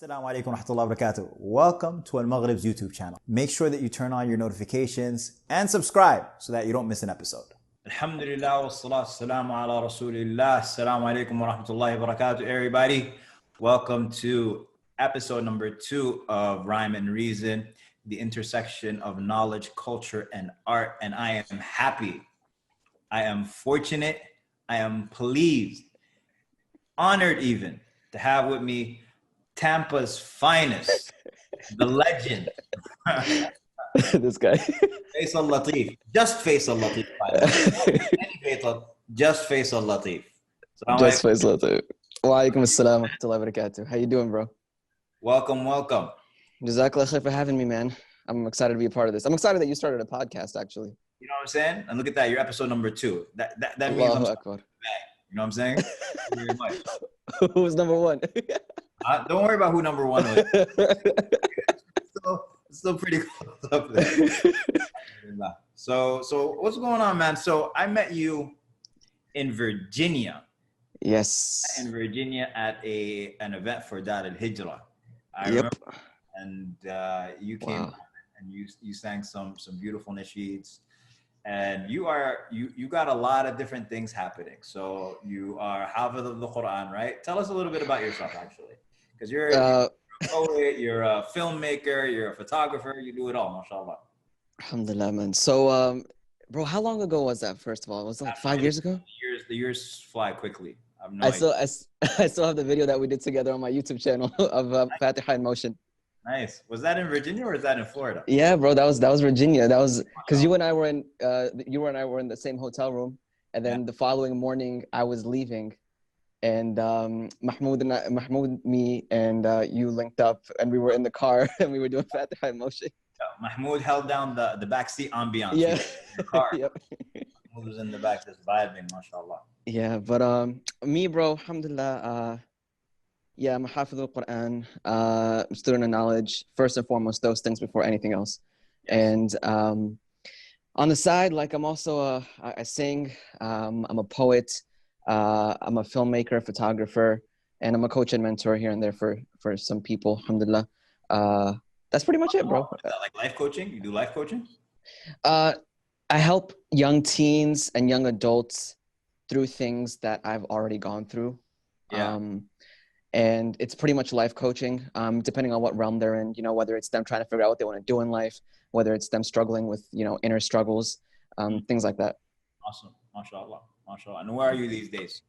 Assalamu alaikum wa rahmatullahi wa barakatuh. Welcome to AlMaghrib's YouTube channel. Make sure that you turn on your notifications and subscribe so that you don't miss an episode. Alhamdulillah wa salatu salamu ala rasulillah. Assalamu alaikum wa rahmatullahi wa barakatuh, everybody. Welcome to episode number 2 of Rhyme and Reason, the intersection of knowledge, culture, and art. And I am happy. I am fortunate. I am pleased, honored even, to have with me Tampa's finest, the legend. This guy. FAISAL LATIF. Just FAISAL LATIF. Any FAISAL, just FAISAL LATIF. Just FAISAL LATIF. Wa alaikum assalam wa rahmatullahi wa barakatuh. How you doing, bro? Welcome, welcome. Jazakallah khair for having me, man. I'm excited to be a part of this. I'm excited that you started a podcast, actually. You know what I'm saying? And look at that, you're episode number 2. That means Allahu I'm Akbar. back. You know what I'm saying? Thank you very much. Who's number one? Don't worry about who number 1 was. Still pretty close up there. So what's going on, man? So I met you in Virginia. Yes. In Virginia at an event for Dad al-Hijrah. I Yep. remember. And you came Wow. and you sang some beautiful nasheeds. And you got a lot of different things happening. So you are Hafiz of the Quran, right? Tell us a little bit about yourself, actually. Because you're a poet, you're a filmmaker, you're a photographer, you do it all, mashallah. Alhamdulillah, man. So, bro, how long ago was that, first of all? Was it like 5 years ago? The years fly quickly. I have no I idea. still have the video that we did together on my YouTube channel of Fatiha in motion. Nice. Was that in Virginia or is that in Florida? Yeah, bro, that was Virginia. That was because you and I were in the same hotel room, and then the following morning I was leaving, and Mahmoud, me, and you linked up, and we were in the car, and we were doing Fatiha in motion. Mahmoud held down the backseat ambiance. Yeah. In the car. Yep. Mahmoud was in the back just vibing, mashallah. Yeah, but me, bro, alhamdulillah, yeah, I'm a Hafiz al-Quran, student of knowledge, first and foremost, those things before anything else. Yes. And on the side, like I'm also I sing, I'm a poet, I'm a filmmaker, photographer, and I'm a coach and mentor here and there for some people, alhamdulillah. That's pretty much it, bro. Is that like life coaching? You do life coaching? I help young teens and young adults through things that I've already gone through. Yeah. And it's pretty much life coaching, depending on what realm they're in, you know, whether it's them trying to figure out what they want to do in life, whether it's them struggling with, you know, inner struggles, things like that. Awesome. Mashallah. Mashallah. And where are you these days?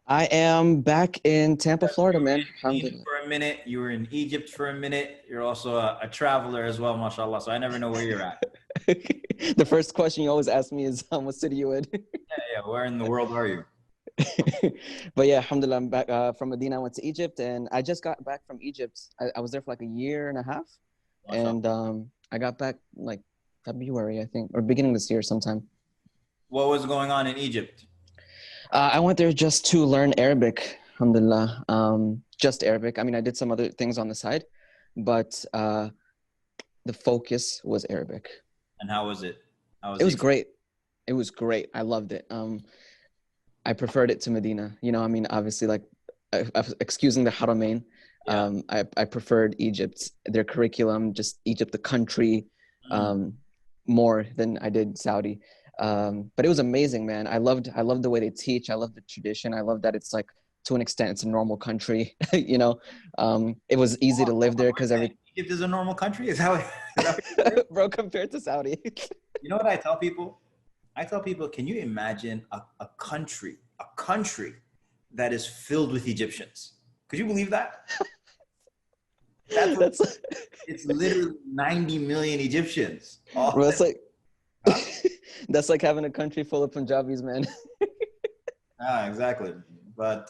I am back in Tampa, Florida, man. Alhamdulillah. For a minute. You were in Egypt for a minute. You're also a traveler as well, mashallah. So I never know where you're at. The first question you always ask me is, what city you in? Yeah. Where in the world are you? But yeah, alhamdulillah, I'm back from Medina. I went to Egypt, and I just got back from Egypt. I was there for like a year and a half, and I got back like February, I think, or beginning this year sometime. What was going on in Egypt? I went there just to learn Arabic, alhamdulillah. Just Arabic. I mean, I did some other things on the side, but the focus was Arabic. And how was it? It was great. It was great. I loved it. I preferred it to Medina. You know, I mean, obviously, like, excusing the Haramain, I preferred Egypt, their curriculum, just Egypt, the country, more than I did Saudi. But it was amazing, man. I loved the way they teach. I love the tradition. I love that it's like, to an extent, it's a normal country. You know, it was easy to live there because Egypt is a normal country. Is that bro, compared to Saudi. You know what I tell people? I tell people, can you imagine a country that is filled with Egyptians? Could you believe that? It's literally 90 million Egyptians. Bro, that's like that's like having a country full of Punjabis, man. Exactly. But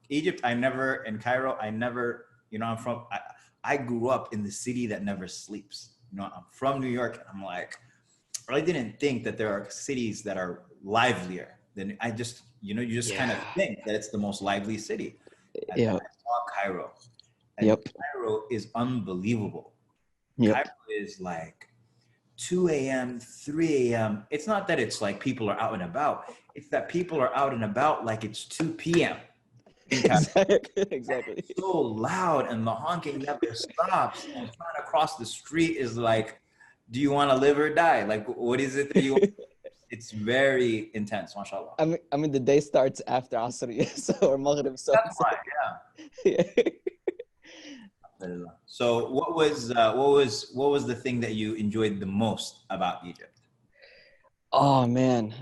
Egypt, in Cairo, you know, I grew up in the city that never sleeps. You know, I'm from New York, and I'm like, I didn't think that there are cities that are livelier. Then I just, you know, you just kind of think that it's the most lively city. And then I saw Cairo. And Cairo is unbelievable. Cairo is like 2 a.m., 3 a.m. It's not that it's like people are out and about. It's that people are out and about like it's 2 p.m. in Cairo. Exactly. It's so loud and the honking never stops. And trying to cross the street is like, do you want to live or die? Like, what is it that you want? It's very intense, mashallah. I mean, the day starts after Asr, so, or Maghrib, so That's it's why, yeah. So what was the thing that you enjoyed the most about Egypt? Oh man,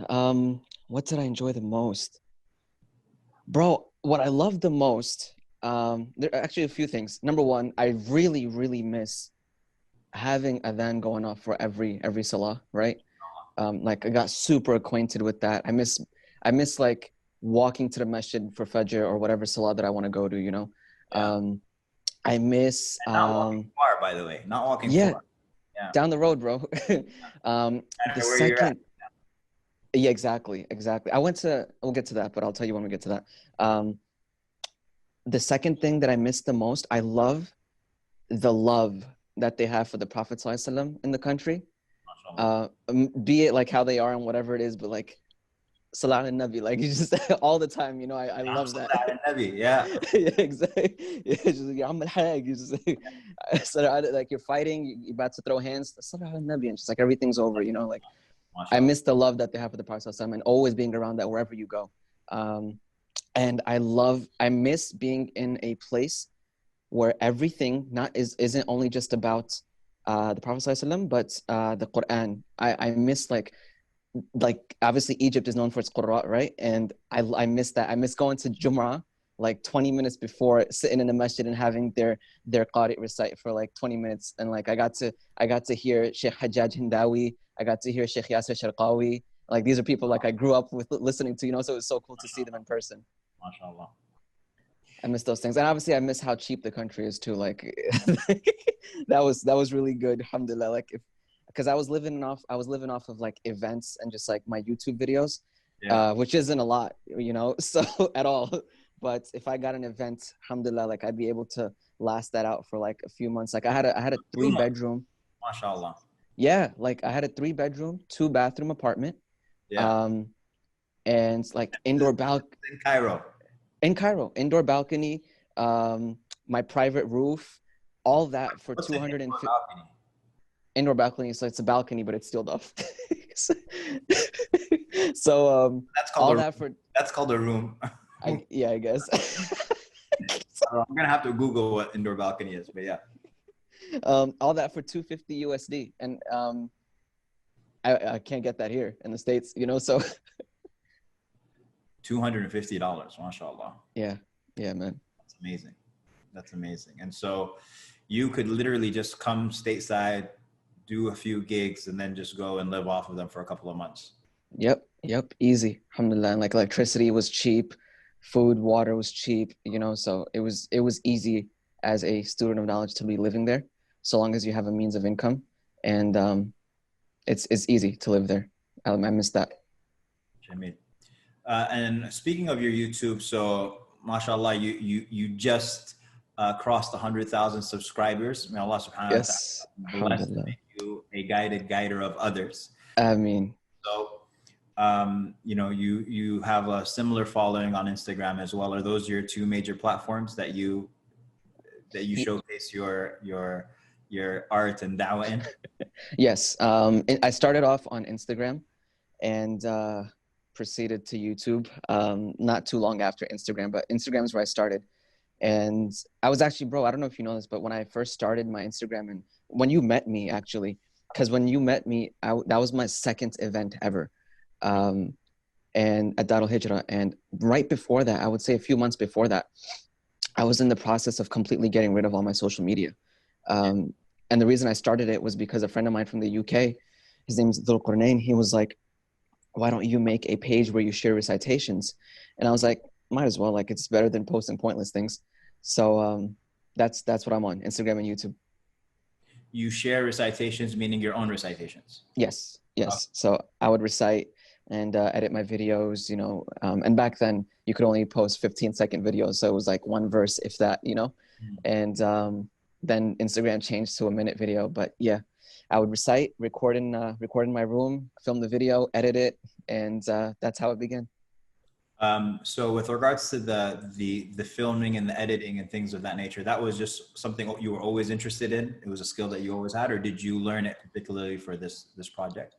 what did I enjoy the most? Bro, what I love the most, there are actually a few things. Number one, I really, really miss having adhan going off for every salah, right? Like I got super acquainted with that. I miss like walking to the masjid for Fajr or whatever salah that I want to go to, you know. Yeah. I miss And not walking far, by the way. Not walking yeah, far. Yeah. down the road, bro. I The know where you're at. second, yeah, exactly, exactly. We'll get to that, but I'll tell you when we get to that. The second thing that I miss the most, I love the love that they have for the Prophet ﷺ in the country. Mashallah. Be it like how they are and whatever it is, but like Salah and Nabi, like you just all the time, you know, I love that. Yeah. Yeah, exactly. Yeah, just like, "Ya Amm al-Hag," you just like you're fighting, you're about to throw hands, Salah and Nabi, and just like everything's over, you know, like I Mashallah. miss the love that they have for the Prophet ﷺ and always being around that wherever you go. And I miss being in a place where everything isn't only just about the Prophet ﷺ, but the Quran. I miss like obviously Egypt is known for its Qur'an, right? And I miss that. I miss going to Jum'ah like 20 minutes before, sitting in the masjid and having their Qari recite for like 20 minutes. And like I got to hear Sheikh Hajjaj Hindawi, I got to hear Sheikh Yasser Sharqawi. Like these are people like I grew up with listening to, you know, so it was so cool to see them in person. Mashallah. I miss those things. And obviously I miss how cheap the country is too. Like that was really good. Alhamdulillah. Like because I was living off of like events and just like my YouTube videos, Yeah. which isn't a lot, you know, so at all. But if I got an event, alhamdulillah, like I'd be able to last that out for like a few months. Like I had a 3-bedroom. Mashallah. Yeah, like I had a 3-bedroom, 2-bathroom apartment. Yeah. And like indoor In Cairo. indoor balcony, my private roof, all that for What's an 250 indoor balcony? indoor balcony. So it's a balcony, but it's sealed off. So That's called all a that for That's called a room. yeah, I guess. I'm gonna have to Google what indoor balcony is, but yeah. All that for 250 USD, and I can't get that here in the States, you know. So $250, mashallah. yeah, man. That's amazing. That's amazing. And so you could literally just come stateside, do a few gigs, and then just go and live off of them for a couple of months. Yep, easy, alhamdulillah. And like electricity was cheap, food, water was cheap, you know. So it was easy as a student of knowledge to be living there, so long as you have a means of income, and it's easy to live there. I miss that. Jamil. And speaking of your YouTube, so mashallah, you just crossed 100,000 subscribers. May Allah subhanahu wa Yes, ta'ala bless and alhamdulillah. make you a guider of others. I mean, So, you know, you have a similar following on Instagram as well. Are those your two major platforms that you showcase your art and da'wah in? yes. I started off on Instagram and proceeded to YouTube not too long after Instagram, but Instagram is where I started. And I was actually, bro, I don't know if you know this, but when I first started my Instagram, and when you met me, actually, because when you met me, that was my second event ever, and at Darul Hijrah. And right before that, I would say a few months before that, I was in the process of completely getting rid of all my social media. And the reason I started it was because a friend of mine from the UK, his name's Dhul Qurnayn, he was like, why don't you make a page where you share recitations? And I was like, might as well, like it's better than posting pointless things. So that's what I'm on, Instagram and YouTube. You share recitations, meaning your own recitations. Yes. So I would recite and edit my videos, you know, and back then you could only post 15-second videos. So it was like one verse, if that, you know, and then Instagram changed to a minute video. But yeah, I would recite, record in my room, film the video, edit it, and that's how it began. So with regards to the filming and the editing and things of that nature, that was just something you were always interested in? It was a skill that you always had, or did you learn it particularly for this project?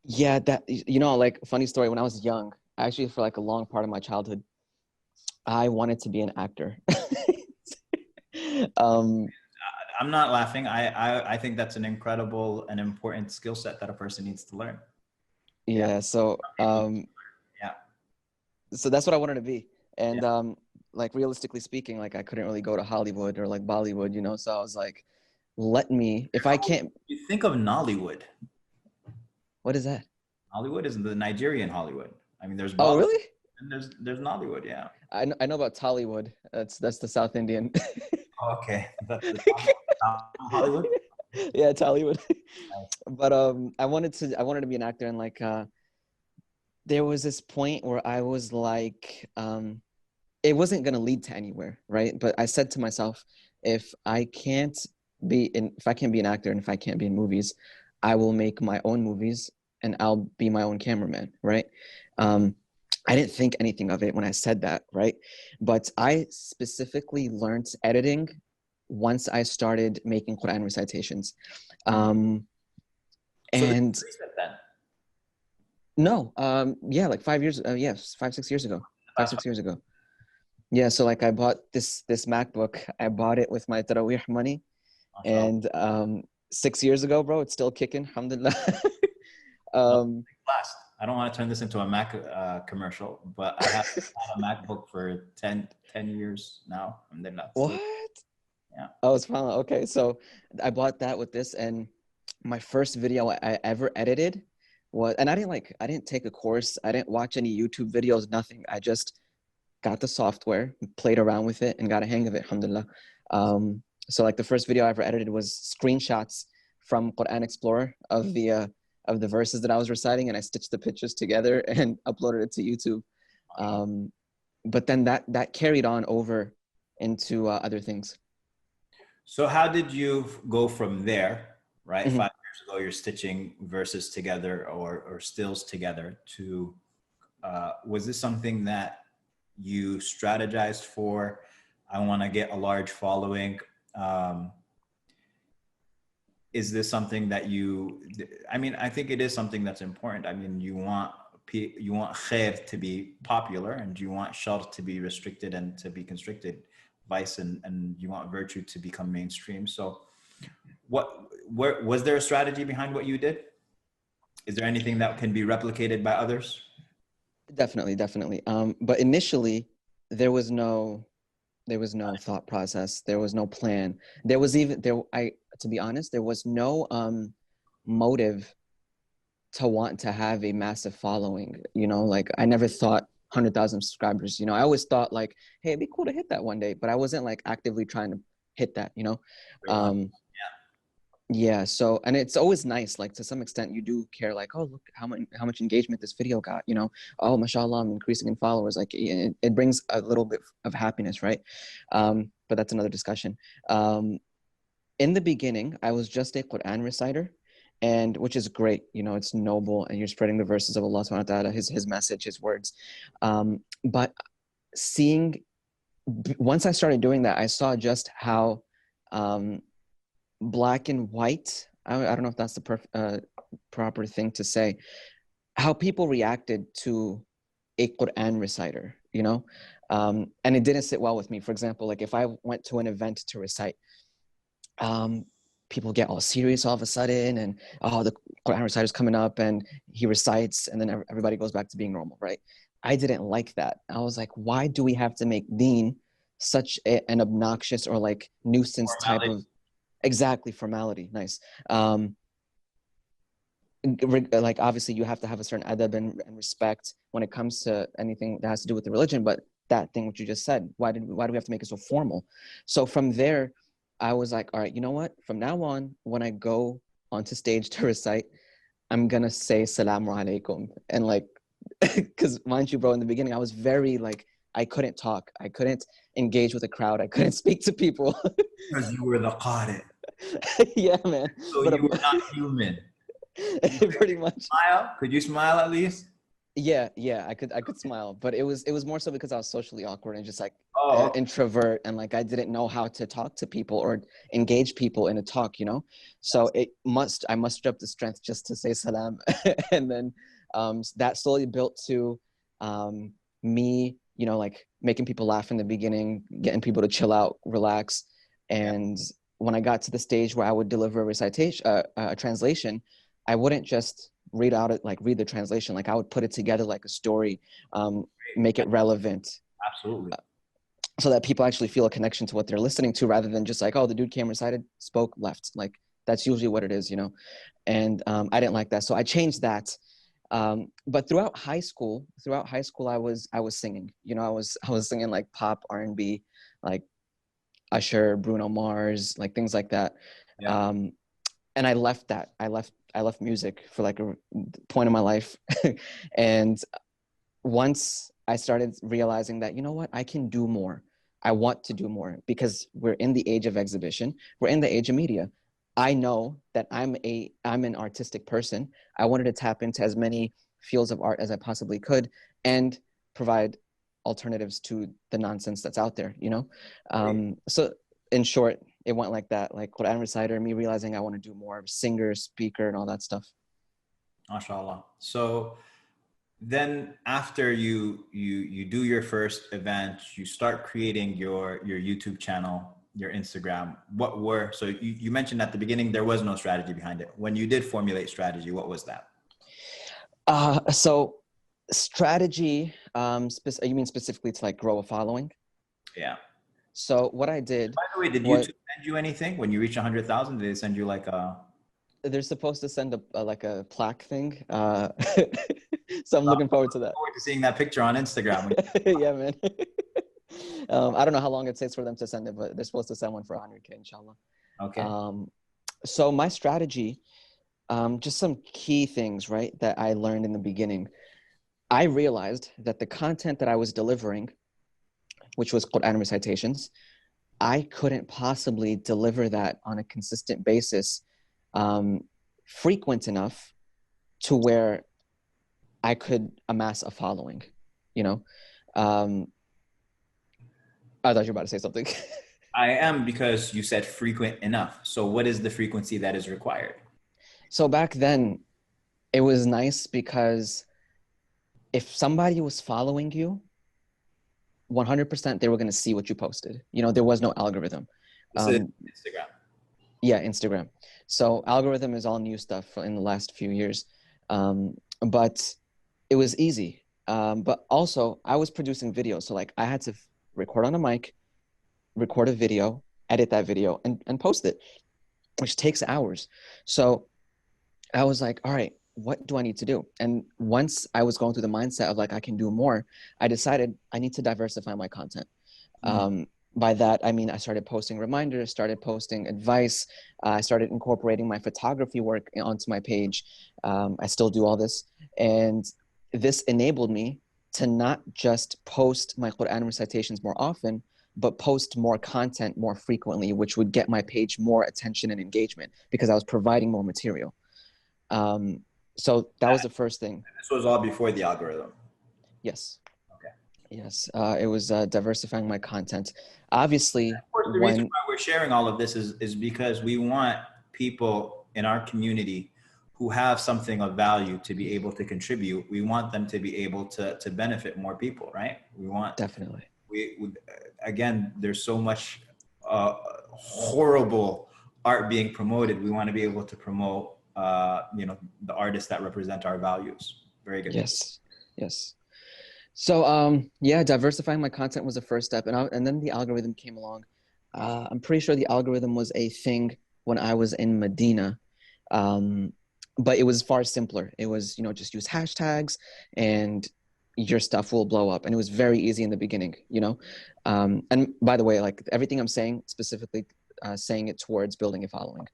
Yeah, that, you know, like funny story, when I was young, actually for like a long part of my childhood, I wanted to be an actor. um, I'm not laughing. I think that's an incredible and important skill set that a person needs to learn. Yeah. yeah, so People, yeah. so that's what I wanted to be. And Yeah. like realistically speaking, like I couldn't really go to Hollywood or like Bollywood, you know, so I was like, let me, if I can't. You think of Nollywood. What is that? Hollywood is the Nigerian Hollywood. I mean, there's Oh, Bollywood really? and there's Nollywood. Yeah. I know about Tollywood. That's the South Indian. Okay. That's the Hollywood. Yeah, Tollywood. Nice. But I wanted to be an actor, and like there was this point where I was like, it wasn't gonna lead to anywhere, right? But I said to myself, if I can't be an actor and if I can't be in movies, I will make my own movies and I'll be my own cameraman, right? I didn't think anything of it when I said that, right? But I specifically learned editing once I started making Quran recitations. So And this is then. no, yeah, like 5 years, yes, 5, 6 years ago, 5, 6 years ago. Yeah, so like I bought this MacBook. I bought it with my Taraweeh money, and 6 years ago, bro, it's still kicking. Alhamdulillah. Last. I don't want to turn this into a Mac commercial, but I have had a MacBook for 10 years now, and they're not. What? Yeah. Oh, it's fine. Okay, so I bought that with this, and my first video I ever edited was, and I didn't take a course. I didn't watch any YouTube videos, nothing. I just got the software, played around with it, and got a hang of it, alhamdulillah. So like the first video I ever edited was screenshots from Quran Explorer of the verses that I was reciting, and I stitched the pictures together and uploaded it to YouTube. But then that carried on over into other things. So how did you go from there, right? Mhm. 5 years ago, you're stitching verses together or stills together to, was this something that you strategized for? I want to get a large following. Is this something that I mean, I think it is something that's important. I mean, you want khair to be popular, and you want shar to be restricted and to be constricted, vice and you want virtue to become mainstream. So where was there a strategy behind what you did? Is there anything that can be replicated by others? Definitely. But initially, there was no thought process. There was no plan. There was even to be honest, there was no motive to want to have a massive following. You know, like I never thought 100,000 subscribers. You know, I always thought like, hey, it'd be cool to hit that one day, but I wasn't like actively trying to hit that. You know, yeah. So, and it's always nice, like to some extent you do care, like, oh, look how much engagement this video got, you know, oh, mashallah, I'm increasing in followers. Like it brings a little bit of happiness, right? But that's another discussion. In the beginning, I was just a Quran reciter, and which is great, you know, it's noble, and you're spreading the verses of Allah subhanahu wa ta'ala, his message, his words. But once I started doing that, I saw just how black and white, I don't know if that's the proper thing to say, how people reacted to a Quran reciter, you know, and it didn't sit well with me. For example, like if I went to an event to recite, people get all serious all of a sudden, and oh, the Quran reciter's coming up and he recites, and then everybody goes back to being normal, right? I didn't like that. I was like, why do we have to make deen such an obnoxious or like nuisance type of, exactly, formality? Nice. Like obviously you have to have a certain adab and respect when it comes to anything that has to do with the religion, but that thing which you just said, why do we have to make it so formal? So from there, I was like, all right, you know what? From now on, when I go onto stage to recite, I'm gonna say Salamu Alaikum. And like, because mind you, bro, in the beginning, I was very like, I couldn't talk. I couldn't engage with a crowd. I couldn't speak to people. Because you were the qari. Yeah, man. So But you were not human. pretty much. Smile? Could you smile at least? Yeah, I could smile, but it was more so because I was socially awkward and just like Oh, an okay. introvert, and like I didn't know how to talk to people or engage people in a talk, you know. So Yes. I mustered up the strength just to say salam, and then that slowly built to me, you know, like making people laugh in the beginning, getting people to chill out, relax, Yeah. and when I got to the stage where I would deliver a recitation, a translation, I wouldn't just read the translation. Like I would put it together like a story, make it relevant, Absolutely. so that people actually feel a connection to what they're listening to, rather than just like, oh, the dude came, recited, spoke, left. Like that's usually what it is, you know. And I didn't like that, so I changed that. But throughout high school, I was singing. You know, I was singing like pop, R&B, like Usher, Bruno Mars, like things like that. Yeah. Um, and I left that. I left music for like a point in my life, and once I started realizing that, you know what, I can do more. I want to do more because we're in the age of exhibition. We're in the age of media. I know that I'm an artistic person. I wanted to tap into as many fields of art as I possibly could and provide alternatives to the nonsense that's out there, you know? Great. So in short, it went like that, like Quran reciter, me realizing I want to do more, singer, speaker, and all that stuff. MashaAllah. So then after you do your first event, you start creating your YouTube channel, your Instagram. So you mentioned at the beginning there was no strategy behind it. When you did formulate strategy, what was that? So strategy, you mean specifically to like grow a following? Yeah. So what I did, By the way, did what YouTube send you anything when you reach 100,000? Did they send you like a? they're supposed to send like a plaque thing. So I'm looking forward to that. Forward to seeing that picture on Instagram. Yeah, man. I don't know how long it takes for them to send it, but they're supposed to send one for 100K, inshallah. Okay. So my strategy, just some key things, right, that I learned in the beginning. I realized that the content that I was delivering, which was Quran recitations, I couldn't possibly deliver that on a consistent basis, frequent enough to where I could amass a following, you know? I thought you were about to say something. I am, because you said frequent enough. So what is the frequency that is required? So back then, it was nice because if somebody was following you, 100% they were going to see what you posted. You know, there was no algorithm. This is Instagram. Yeah, Instagram. So algorithm is all new stuff in the last few years. But it was easy. But also I was producing videos. So like I had to record on a mic, record a video, edit that video and post it, which takes hours. So I was like, all right, what do I need to do? And once I was going through the mindset of like, I can do more, I decided I need to diversify my content. By that, I mean, I started posting reminders, started posting advice. I started incorporating my photography work onto my page. I still do all this. And this enabled me to not just post my Quran recitations more often, but post more content more frequently, which would get my page more attention and engagement because I was providing more material. So that was the first thing. This was all before the algorithm. Yes. Okay. Yes. It was diversifying my content. Obviously, Of course, the reason why we're sharing all of this is because we want people in our community who have something of value to be able to contribute. We want them to be able to benefit more people, right? Definitely. Again, there's so much horrible art being promoted. We want to be able to promote, the artists that represent our values. Very good. Yes. Yes. So, yeah, diversifying my content was the first step, and then the algorithm came along. I'm pretty sure the algorithm was a thing when I was in Medina, but it was far simpler. It was, just use hashtags, and your stuff will blow up. And it was very easy in the beginning, And by the way, like everything I'm saying, specifically saying it towards building a following.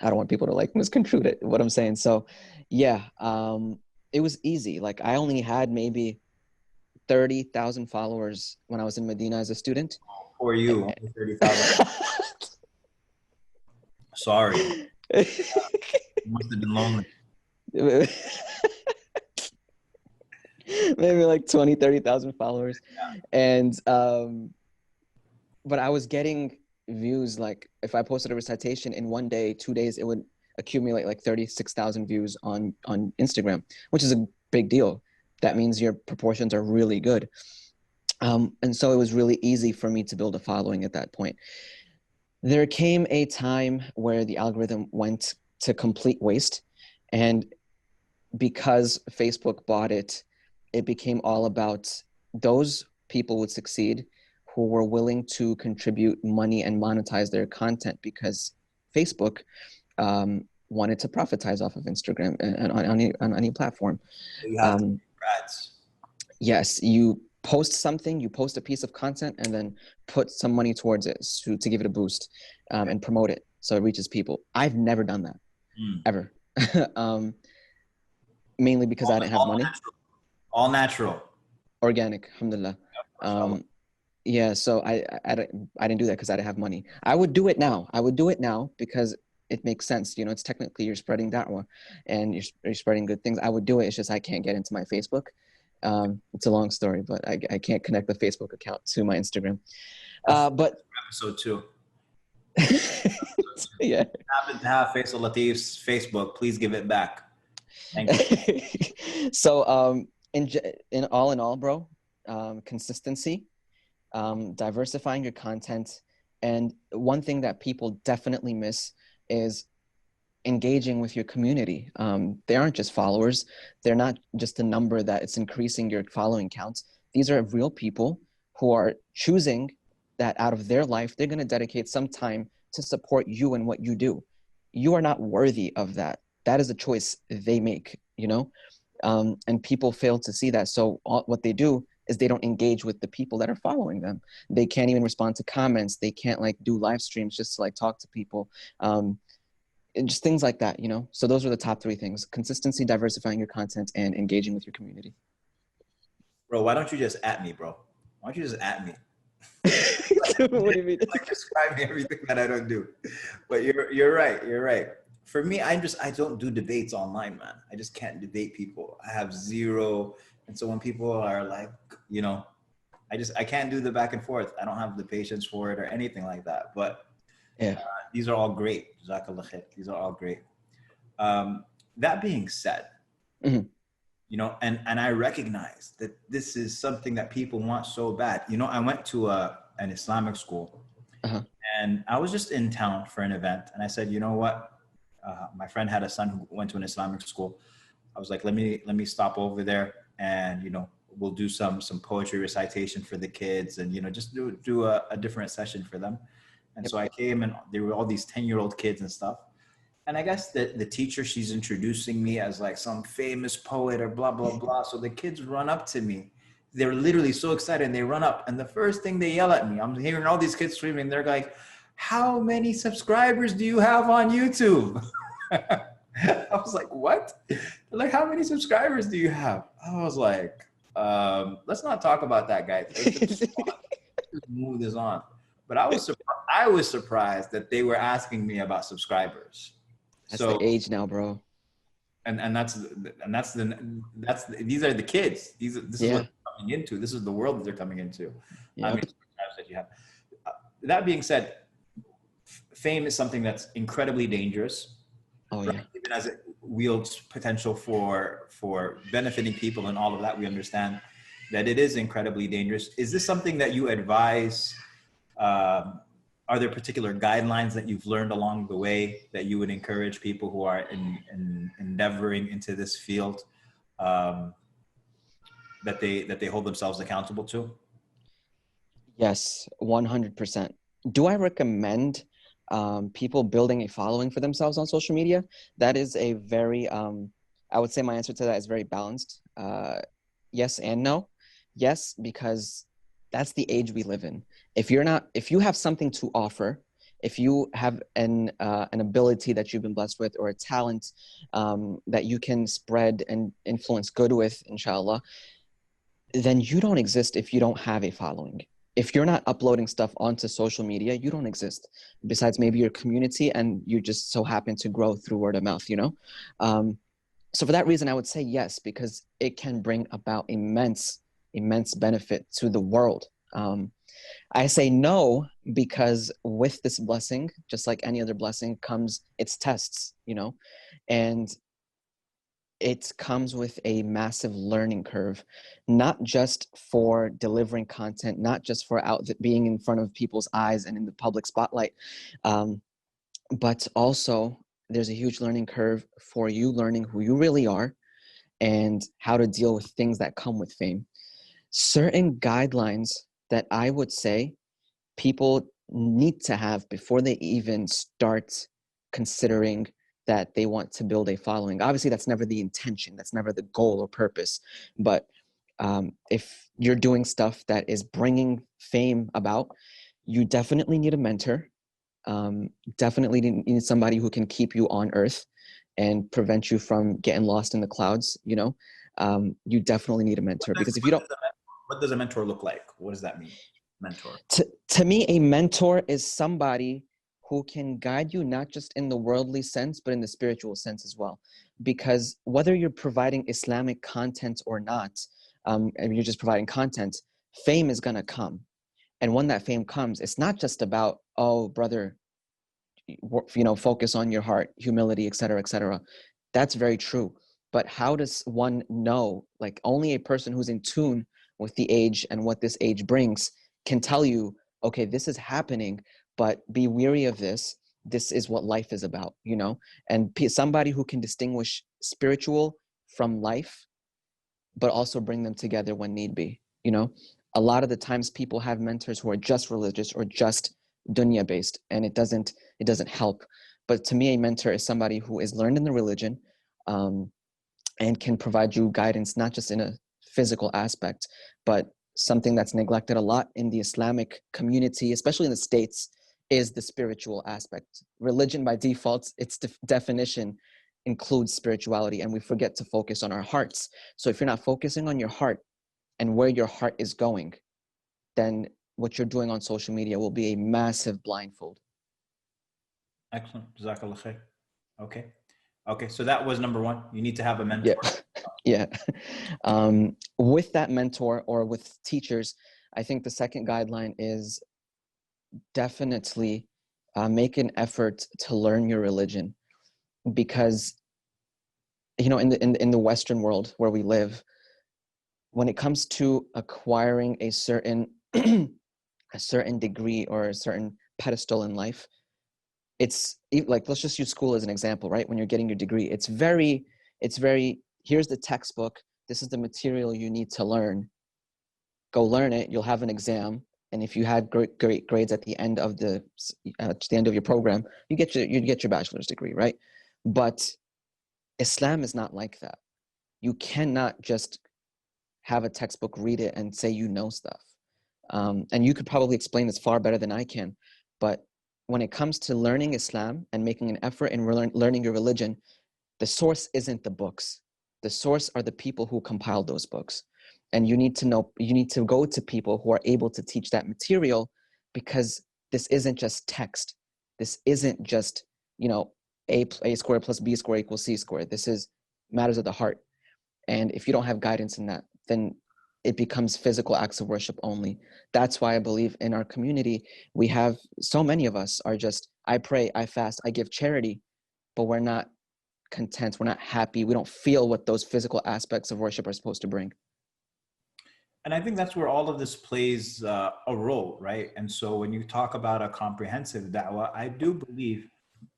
I don't want people to like misconstrue what I'm saying. So, yeah. It was easy. Like I only had maybe 30,000 followers when I was in Medina as a student. For you, 30,000. Sorry. You must have been lonely. maybe like 20, 30,000 followers. And, but I was getting views. Like if I posted a recitation in 1 day, 2 days, it would accumulate like 36,000 views on Instagram, which is a big deal. That means your proportions are really good. And so it was really easy for me to build a following at that point. There came a time where the algorithm went to complete waste. And because Facebook bought it, it became all about those people would succeed who were willing to contribute money and monetize their content, because Facebook wanted to profitize off of Instagram and on any platform. You have ads. Yes, you post something, you post a piece of content, and then put some money towards it to give it a boost and promote it so it reaches people. I've never done that, ever. Mainly because I didn't have money. Natural. All natural. Organic, alhamdulillah. Yeah, so I didn't do that because I didn't have money. I would do it now. I would do it now because it makes sense. You know, it's technically you're spreading da'wah and you're spreading good things. I would do it. It's just I can't get into my Facebook. It's a long story, but I can't connect the Facebook account to my Instagram. But episode 2. Yeah. Happen to have Faisal Latif's Facebook. Please give it back. Thank you. So in all, bro, consistency, diversifying your content, and one thing that people definitely miss is engaging with your community. They aren't just followers. They're not just a number that it's increasing your following counts. These are real people who are choosing that out of their life, they're going to dedicate some time to support you and what you do. You are not worthy of that. That is a choice they make, you know? And people fail to see that. So what they do is they don't engage with the people that are following them. They can't even respond to comments. They can't like do live streams just to like talk to people. And just things like that, you know? So those are the top 3 things: consistency, diversifying your content, and engaging with your community. Bro, why don't you just at me, bro? Why don't you just at me? What do you mean? Like describing everything that I don't do. But you're right. You're right. For me, I don't do debates online, man. I just can't debate people. I have zero. And so when people are like, you know, I can't do the back and forth. I don't have the patience for it or anything like that. But yeah, these are all great. Jazakallah khair. These are all great. That being said, you know, and I recognize that this is something that people want so bad. You know, I went to an Islamic school and I was just in town for an event. And I said, you know what? My friend had a son who went to an Islamic school. I was like, let me stop over there and, you know, we'll do some poetry recitation for the kids and, you know, just do a different session for them. And so I came and there were all these 10-year-old kids and stuff. And I guess that the teacher, she's introducing me as like some famous poet or blah, blah, blah. So the kids run up to me. They're literally so excited and they run up. And the first thing they yell at me, I'm hearing all these kids screaming. They're like, how many subscribers do you have on YouTube? I was like, what? They're like, how many subscribers do you have? I was like, let's not talk about that, guys. Let's just move this on. But I was surprised that they were asking me about subscribers. That's the age now, bro. And these are the kids. This is what they're coming into. This is the world that they're coming into. Yeah. I mean, that you have. That being said, fame is something that's incredibly dangerous. Oh yeah. Even as it wields potential for benefiting people and all of that, we understand that it is incredibly dangerous. Is this something that you advise? Are there particular guidelines that you've learned along the way that you would encourage people who are endeavoring into this field that they hold themselves accountable to? Yes, 100%. Do I recommend people building a following for themselves on social media? That is a very, I would say my answer to that is very balanced. Yes and no. Yes, because that's the age we live in. If you have something to offer, if you have an ability that you've been blessed with, or a talent that you can spread and influence good with, inshallah, then you don't exist if you don't have a following. If you're not uploading stuff onto social media, you don't exist. Besides maybe your community, and you just so happen to grow through word of mouth, you know? So for that reason, I would say yes, because it can bring about immense benefit to the world. I say no because with this blessing, just like any other blessing, comes its tests, you know, and it comes with a massive learning curve, not just for delivering content, not just for being in front of people's eyes and in the public spotlight, but also there's a huge learning curve for you learning who you really are and how to deal with things that come with fame. Certain guidelines that I would say people need to have before they even start considering that they want to build a following. Obviously, that's never the intention. That's never the goal or purpose. But if you're doing stuff that is bringing fame about, you definitely need a mentor. Definitely need somebody who can keep you on earth and prevent you from getting lost in the clouds. You know, you definitely need a mentor, because if you don't, what does a mentor look like? What does that mean? Mentor. To me, a mentor is somebody who can guide you not just in the worldly sense, but in the spiritual sense as well. Because whether you're providing Islamic content or not, and you're just providing content, fame is going to come. And when that fame comes, it's not just about, oh, brother, you know, focus on your heart, humility, et cetera, et cetera. That's very true. But how does one know? Like, only a person who's in tune with the age and what this age brings can tell you, okay, this is happening, but be weary of this. This is what life is about, you know? And somebody who can distinguish spiritual from life, but also bring them together when need be, you know? A lot of the times people have mentors who are just religious or just dunya based, and it doesn't help. But to me, a mentor is somebody who is learned in the religion, and can provide you guidance, not just in a physical aspect, but something that's neglected a lot in the Islamic community, especially in the States, is the spiritual aspect. Religion by default, its definition includes spirituality, and we forget to focus on our hearts. So if you're not focusing on your heart and where your heart is going, then what you're doing on social media will be a massive blindfold. Excellent. Jazakallah khair. Okay. So that was number one. You need to have a mentor. Yeah. With that mentor or with teachers, I think the second guideline is definitely make an effort to learn your religion, because, you know, in the Western world where we live, when it comes to acquiring a certain a certain degree or a certain pedestal in life, it's like, let's just use school as an example, right? When you're getting your degree, it's very, here's the textbook, this is the material you need to learn, go learn it, you'll have an exam, and if you had great grades at the end of your program, you get your bachelor's degree, right? But Islam is not like that. You cannot just have a textbook, read it, and say you know stuff. And you could probably explain this far better than I can, but when it comes to learning Islam and making an effort in learning your religion, the source isn't the books. The source are the people who compiled those books. And you need to go to people who are able to teach that material, because this isn't just text. This isn't just, you know, a squared plus b squared equals c squared. This is matters of the heart. And if you don't have guidance in that, then it becomes physical acts of worship only. That's why I believe in our community, we have so many of us are just, I pray, I fast, I give charity, but we're not content, we're not happy, we don't feel what those physical aspects of worship are supposed to bring. And I think that's where all of this plays a role, right? And so when you talk about a comprehensive da'wah, I do believe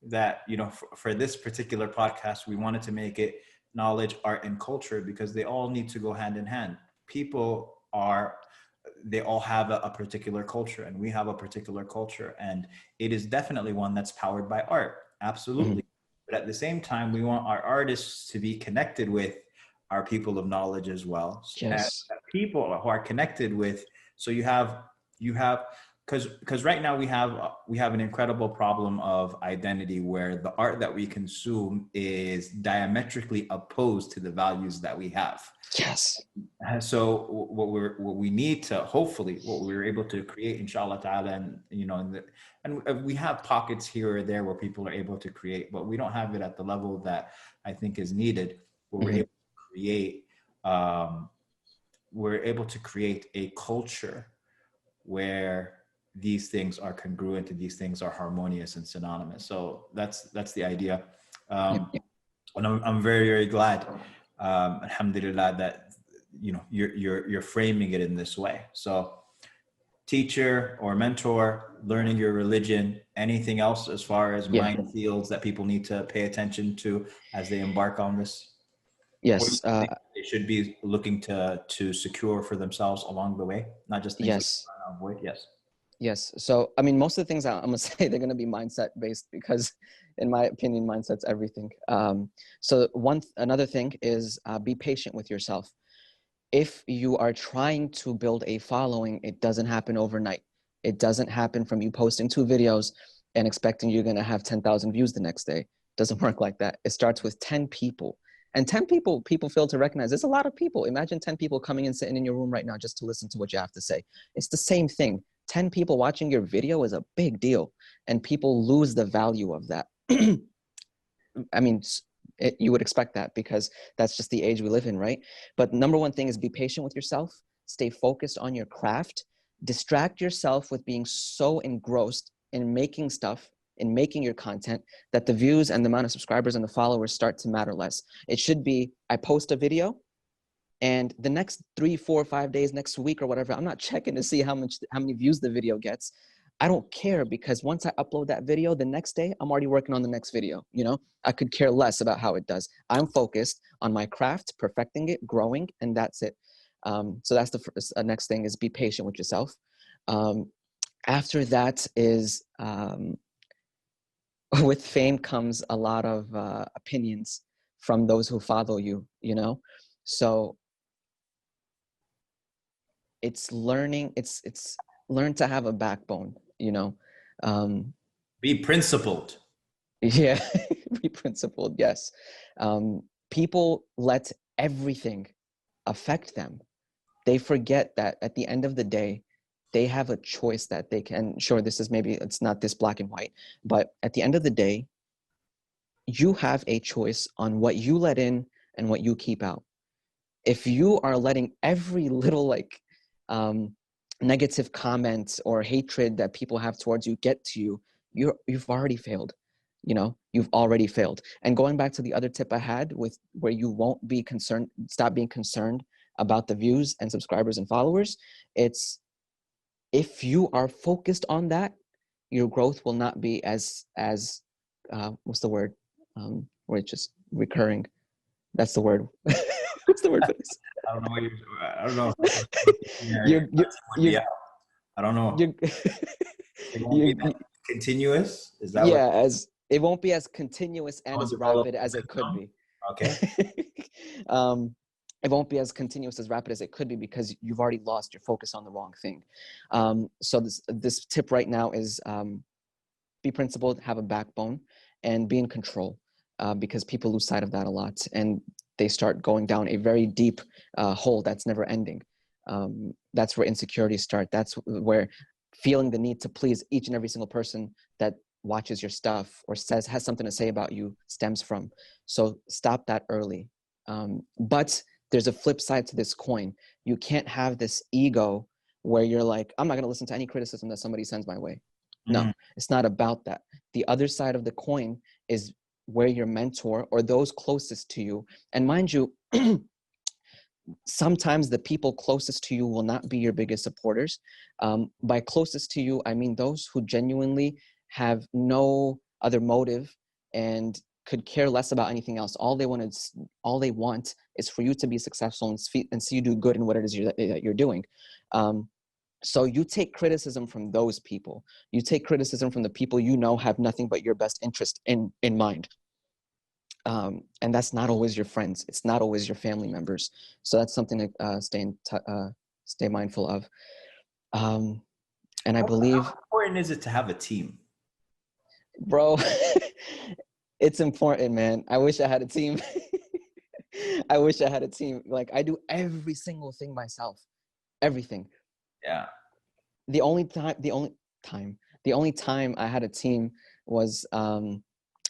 that, you know, for this particular podcast, we wanted to make it knowledge, art, and culture, because they all need to go hand in hand. They all have a particular culture, and we have a particular culture, and it is definitely one that's powered by art. Absolutely. Mm-hmm. But at the same time, we want our artists to be connected with our people of knowledge as well. Yes. People who are connected with, so you have, because right now we have an incredible problem of identity, where the art that we consume is diametrically opposed to the values that we have. Yes. So what we need to, hopefully what we're able to create, inshallah ta'ala, and you know, and we have pockets here or there where people are able to create, but we don't have it at the level that I think is needed. where we're able to create a culture where these things are congruent and these things are harmonious and synonymous. So that's the idea. And I'm very, very glad, alhamdulillah, that you're framing it in this way. So teacher or mentor, learning your religion, anything else as far as minefields that people need to pay attention to as they embark on this? Yes. They should be looking to secure for themselves along the way, not just things Yes. like avoid. Yes. Yes. So, I mean, most of the things I'm going to say, they're going to be mindset based because in my opinion, mindset's everything. So another thing is be patient with yourself. If you are trying to build a following, it doesn't happen overnight. It doesn't happen from you posting 2 videos and expecting you're going to have 10,000 views the next day. It doesn't work like that. It starts with 10 people. And 10 people fail to recognize. There's a lot of people. Imagine 10 people coming and sitting in your room right now just to listen to what you have to say. It's the same thing. 10 people watching your video is a big deal. And people lose the value of that. I mean, you would expect that because that's just the age we live in, right? But number one thing is be patient with yourself. Stay focused on your craft. Distract yourself with being so engrossed in making stuff, in making your content, that the views and the amount of subscribers and the followers start to matter less. It should be, I post a video and the next 3, 4, 5 days, next week or whatever, I'm not checking to see how many views the video gets. I don't care, because once I upload that video, the next day I'm already working on the next video. I could care less about how it does. I'm focused on my craft, perfecting it, growing, and that's it. So that's the first, next thing is be patient with yourself. After that is, with fame comes a lot of opinions from those who follow you, So it's learning, it's learn to have a backbone, Be principled. Yeah, be principled, yes. People let everything affect them. They forget that at the end of the day, they have a choice that they can, sure, it's not this black and white, but at the end of the day, you have a choice on what you let in and what you keep out. If you are letting every little negative comments or hatred that people have towards you get to you, you've already failed. You've already failed. And going back to the other tip I had with where you won't be concerned, stop being concerned about the views and subscribers and followers, it's if you are focused on that, your growth will not be as what's the word? Where it's just recurring. That's the word. What's the word for this? I don't know. I don't know. I don't know. It won't be that continuous. Is that yeah? what? As it won't be as continuous and as rapid as it could be. Okay. It won't be as continuous as rapid as it could be because you've already lost your focus on the wrong thing. So this tip right now is be principled, have a backbone, and be in control, because people lose sight of that a lot and they start going down a very deep hole that's never ending. That's where insecurities start. That's where feeling the need to please each and every single person that watches your stuff or has something to say about you stems from. So stop that early. But there's a flip side to this coin. You can't have this ego where you're like, I'm not going to listen to any criticism that somebody sends my way. No, it's not about that. The other side of the coin is where your mentor or those closest to you, and mind you, sometimes the people closest to you will not be your biggest supporters. By closest to you, I mean those who genuinely have no other motive and could care less about anything else. All they want is for you to be successful and see you do good in what it is that you're doing. So you take criticism from those people. You take criticism from the people have nothing but your best interest in mind. And that's not always your friends. It's not always your family members. So that's something to stay mindful of. And I believe— How important is it to have a team? Bro, it's important, man. I wish I had a team. I wish I had a team. Like, I do every single thing myself. Everything. Yeah. The only time I had a team was, I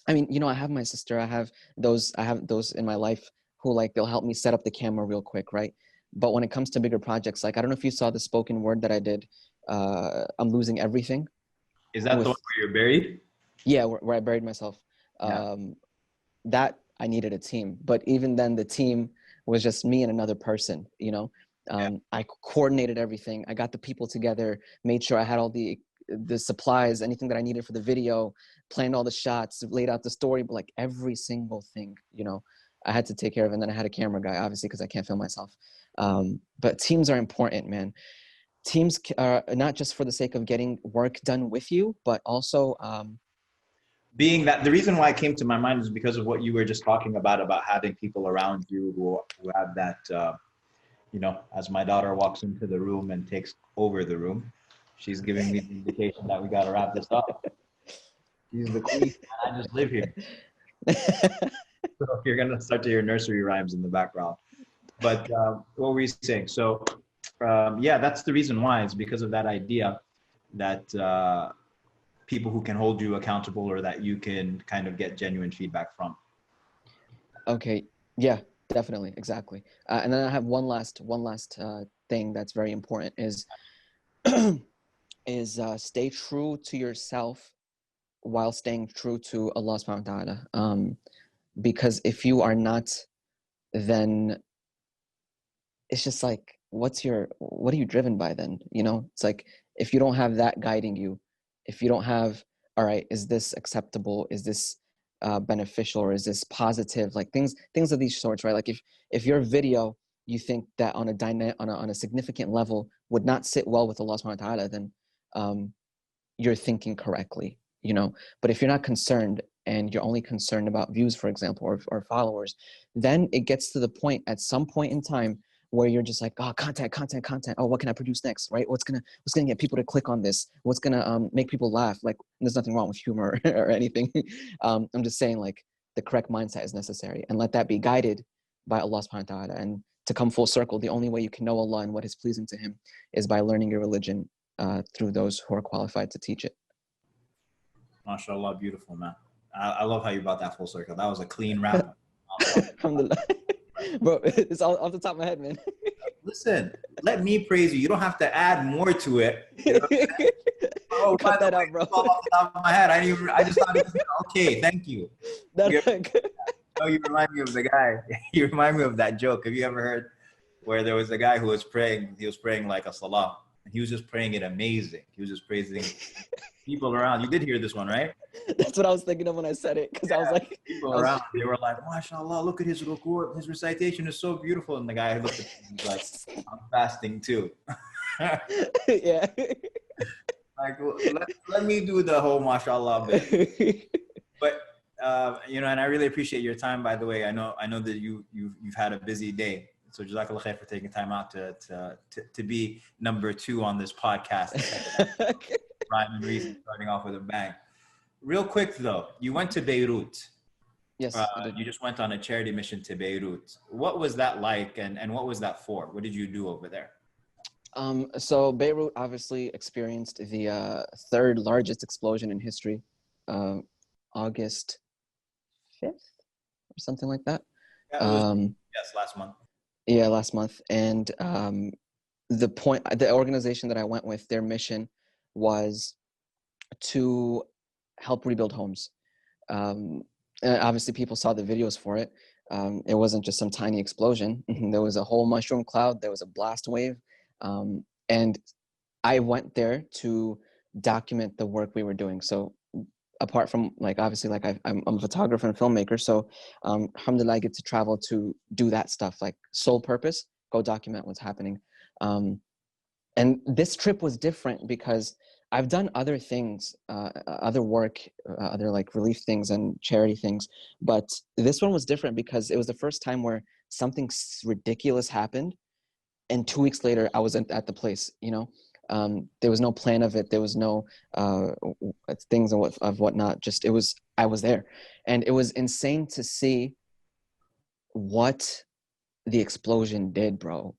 have my sister. I have those in my life who like, they'll help me set up the camera real quick, right? But when it comes to bigger projects, like, I don't know if you saw the spoken word that I did, I'm Losing Everything. Is that the one where you're buried? Yeah, where I buried myself. Yeah. That I needed a team, but even then the team was just me and another person, you know. I coordinated everything. I got the people together, made sure I had all the supplies, anything that I needed for the video, planned all the shots, laid out the story, but like every single thing, you know, I had to take care of. And then I had a camera guy, obviously, because I can't film myself. But teams are important, man. Teams are not just for the sake of getting work done with you, but also being that the reason why it came to my mind is because of what you were just talking about having people around you who have that, you know, as my daughter walks into the room and takes over the room, she's giving me the indication that we got to wrap this up. She's the queen, and I just live here. So you're going to start to hear nursery rhymes in the background. But what were you saying? So yeah, that's the reason why. It's because of that idea that people who can hold you accountable, or that you can kind of get genuine feedback from. Okay. Yeah, definitely. Exactly. And then I have one last thing that's very important is stay true to yourself while staying true to Allah subhanahu wa ta'ala. Because if you are not, then it's just like, what are you driven by then? You know, it's like, if you don't have that guiding you, if you don't have, all right, is this acceptable? Is this beneficial, or is this positive? Like things of these sorts, right? Like if your video, you think that on a significant level would not sit well with Allah subhanahu wa ta'ala, then you're thinking correctly, you know. But if you're not concerned, and you're only concerned about views, for example, or followers, then it gets to the point at some point in time where you're just like, oh, content. Oh, what can I produce next, right? What's gonna get people to click on this? What's gonna make people laugh? Like, there's nothing wrong with humor or anything. I'm just saying, like, the correct mindset is necessary, and let that be guided by Allah subhanahu wa ta'ala. And to come full circle, the only way you can know Allah and what is pleasing to Him is by learning your religion through those who are qualified to teach it. MashaAllah, beautiful, man. I love how you brought that full circle. That was a clean wrap. Alhamdulillah. Bro, it's all off the top of my head, man. Listen, let me praise you. You don't have to add more to it. You know? Oh, cut that out, bro. Off the top of my head. I just thought it was okay. Thank you. Oh, you remind me of the guy. You remind me of that joke. Have you ever heard where there was a guy who was praying? He was praying like a salah. He was just praying it amazing. He was just praising people around. You did hear this one, right? That's what I was thinking of when I said it, because I was like, people around, they were like, MashaAllah, look at his ruku', his recitation is so beautiful. And the guy looked at him, he's like, I'm fasting too. Yeah. Like, let me do the whole MashaAllah bit. But you know, and I really appreciate your time, by the way. I know that you've had a busy day. So Jazakallah khair for taking time out to be number 2 on this podcast. Rhyme and reason, starting off with a bang. Real quick though, you went to Beirut. Yes. You just went on a charity mission to Beirut. What was that like, and what was that for? What did you do over there? So Beirut obviously experienced the 3rd largest explosion in history, August 5th or something like that. Yeah, yes, last month. Yeah, last month. And the organization that I went with, their mission was to help rebuild homes. And obviously people saw the videos for it. It wasn't just some tiny explosion. There was a whole mushroom cloud. There was a blast wave. And I went there to document the work we were doing. So apart from, like, obviously, like, I'm a photographer and filmmaker. So alhamdulillah, I get to travel to do that stuff, like sole purpose, go document what's happening. And this trip was different because I've done other things, other work, other like relief things and charity things. But this one was different because it was the first time where something ridiculous happened. And 2 weeks later, I was at the place, you know. There was no plan of it. There was no things of whatnot. Just I was there. And it was insane to see what the explosion did, bro.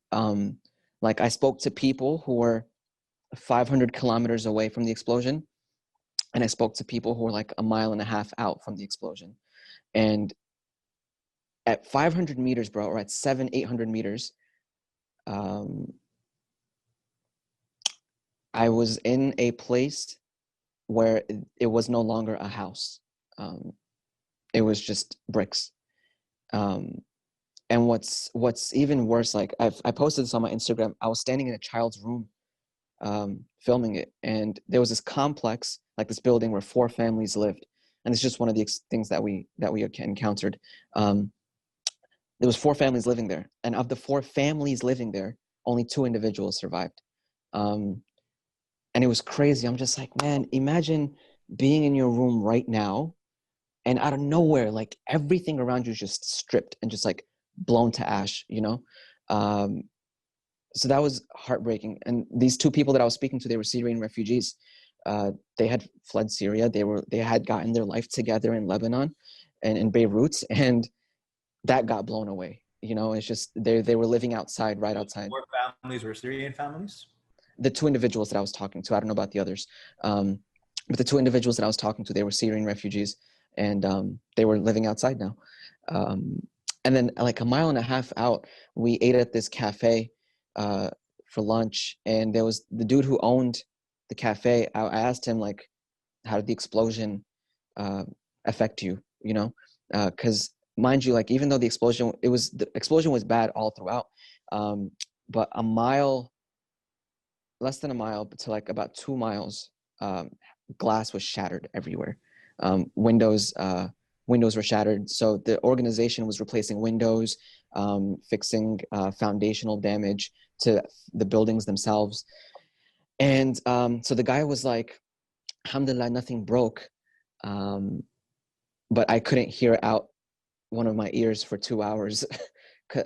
Like, I spoke to people who were 500 kilometers away from the explosion. And I spoke to people who were like a mile and a half out from the explosion. And at 500 meters, bro, or at 800 meters, I was in a place where it was no longer a house. It was just bricks. And what's even worse, like I posted this on my Instagram. I was standing in a child's room, filming it, and there was this complex, like this building where 4 families lived, and it's just one of the things that we encountered. There was 4 families living there, and of the 4 families living there, only 2 individuals survived. And it was crazy. I'm just like, man, imagine being in your room right now, and out of nowhere, like everything around you is just stripped and just like blown to ash, you know? So that was heartbreaking. And these 2 people that I was speaking to, they were Syrian refugees. They had fled Syria. They had gotten their life together in Lebanon and in Beirut, and that got blown away. You know, it's just they were living outside, right outside. 4 families were Syrian families? The 2 individuals that I was talking to, I don't know about the others, but the 2 individuals that I was talking to, they were Syrian refugees, and they were living outside now. And then like a mile and a half out, we ate at this cafe for lunch, and there was the dude who owned the cafe. I asked him, like, how did the explosion affect you, you know? Because mind you, like, even though the explosion was bad all throughout, but less than a mile to like about 2 miles, glass was shattered everywhere. Windows were shattered. So the organization was replacing windows, fixing foundational damage to the buildings themselves. And so the guy was like, alhamdulillah, nothing broke. But I couldn't hear out one of my ears for 2 hours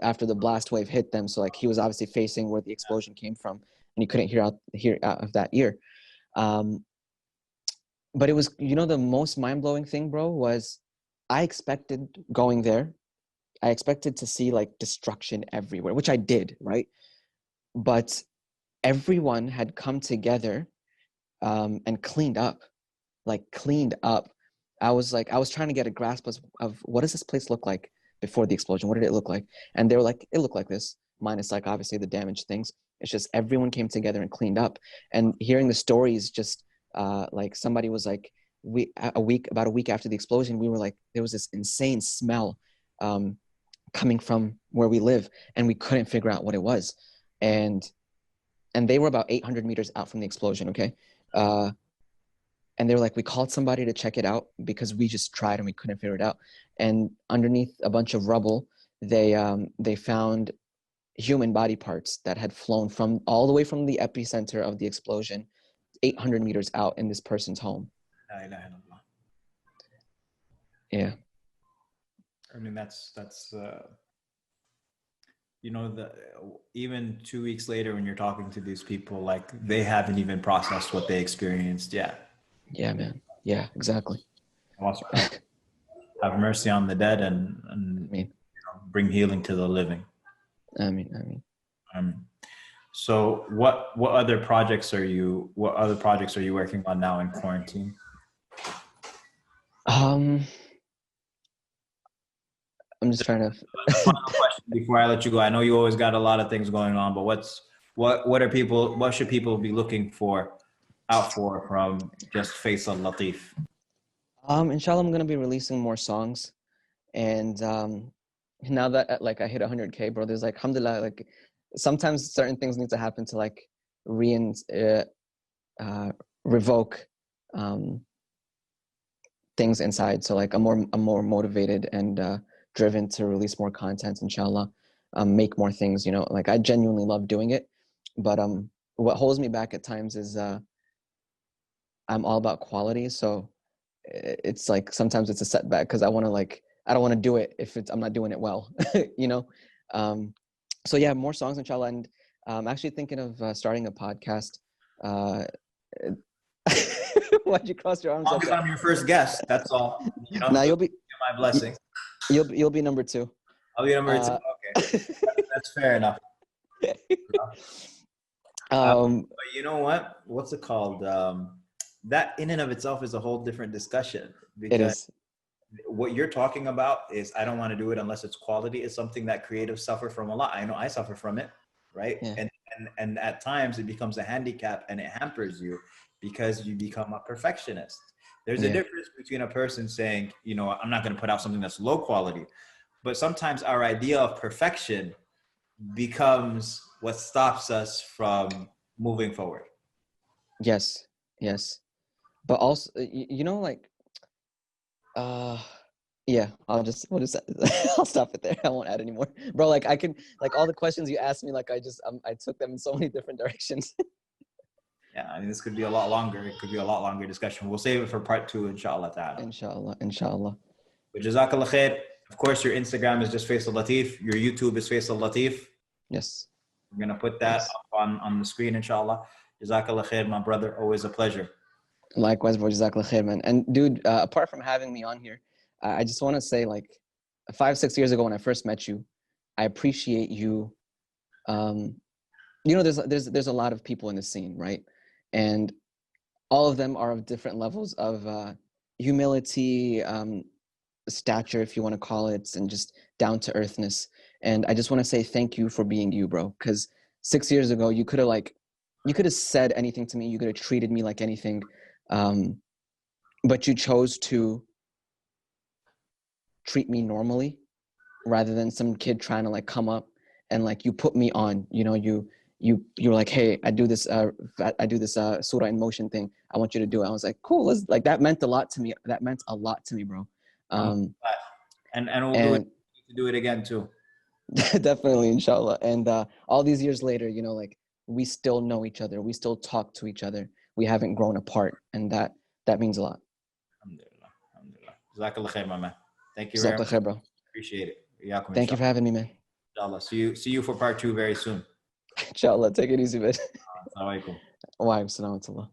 after the blast wave hit them. So like he was obviously facing where the explosion came from, and he couldn't hear out of that ear. But it was, you know, the most mind-blowing thing, bro, was I expected going there, I expected to see like destruction everywhere, which I did, right? But everyone had come together and cleaned up. I was trying to get a grasp of what does this place look like before the explosion? What did it look like? And they were like, it looked like this, minus like obviously the damaged things. It's just everyone came together and cleaned up. And hearing the stories, just like somebody was like, about a week after the explosion, we were like, there was this insane smell coming from where we live, and we couldn't figure out what it was. And they were about 800 meters out from the explosion, okay? And they were like, we called somebody to check it out because we just tried and we couldn't figure it out. And underneath a bunch of rubble, they found human body parts that had flown from all the way from the epicenter of the explosion, 800 meters out in this person's home. Yeah. I mean, that's you know, even 2 weeks later when you're talking to these people, like they haven't even processed what they experienced yet. Yeah, man. Yeah, exactly. Have mercy on the dead and I mean, you know, bring healing to the living. I mean. So what other projects are you working on now in quarantine? I'm just trying to. Final question before I let you go. I know you always got a lot of things going on, but what should people be looking out for from just FAISAL LATIF? Inshallah, I'm gonna be releasing more songs, and now that like I hit 100K, bro, there's like, alhamdulillah, like sometimes certain things need to happen to like revoke things inside. So like I'm more motivated and driven to release more content, inshallah, make more things, you know. Like I genuinely love doing it, but what holds me back at times is I'm all about quality. So it's like sometimes it's a setback because I don't want to do it if I'm not doing it well, you know. So yeah, more songs, inshallah. And I'm actually thinking of starting a podcast. Why'd you cross your arms? As long as I'm your first guest, that's all. You know, now you'll be my blessing. You'll be number 2. I'll be number 2. Okay, that's fair enough. But you know what? What's it called? That in and of itself is a whole different discussion. Because it is. what you're talking about is, I don't want to do it unless it's quality, is something that creatives suffer from a lot. I know I suffer from it, right? Yeah. And at times it becomes a handicap and it hampers you because you become a perfectionist. There's a difference between a person saying, you know, I'm not going to put out something that's low quality, but sometimes our idea of perfection becomes what stops us from moving forward. Yes, yes. But also, you know, like, yeah, we'll just, I'll stop it there. I won't add anymore, bro. Like I can, like all the questions you asked me, like I took them in so many different directions. Yeah, I mean, this could be a lot longer. It could be a lot longer discussion. We'll save it for part 2, inshallah ta'ala. Inshallah, inshallah. But jazakallah khair. Of course, your Instagram is just Faisal Latif. Your YouTube is Faisal Latif. Yes. I'm going to put that up on the screen, inshallah. Jazakallah khair, my brother. Always a pleasure. Likewise, bro. Jazakallah khair, man. And dude, apart from having me on here, I just want to say, like, 5-6 years ago when I first met you, I appreciate you. You know, there's a lot of people in the scene, right? And all of them are of different levels of humility, stature, if you want to call it, and just down to earthness. And I just want to say thank you for being you, bro. Because 6 years ago, you could have said anything to me. You could have treated me like anything. But you chose to treat me normally rather than some kid trying to like come up and like you put me on, you know, you're like, hey, I do this surah in motion thing. I want you to do it. I was like, cool. Like that meant a lot to me. That meant a lot to me, bro. And we'll do it again too. Definitely, inshallah. And all these years later, you know, like we still know each other. We still talk to each other. We haven't grown apart. And that means a lot. Alhamdulillah. Alhamdulillah. Jazakallah khair, my man. Thank you very much. Khair, bro. Appreciate it. Thank you for having me, man. Inshallah. See you for part 2 very soon. Inshallah. Take it easy, man. Assalamu alaikum. Wa alaikum salam wa rahmatullah.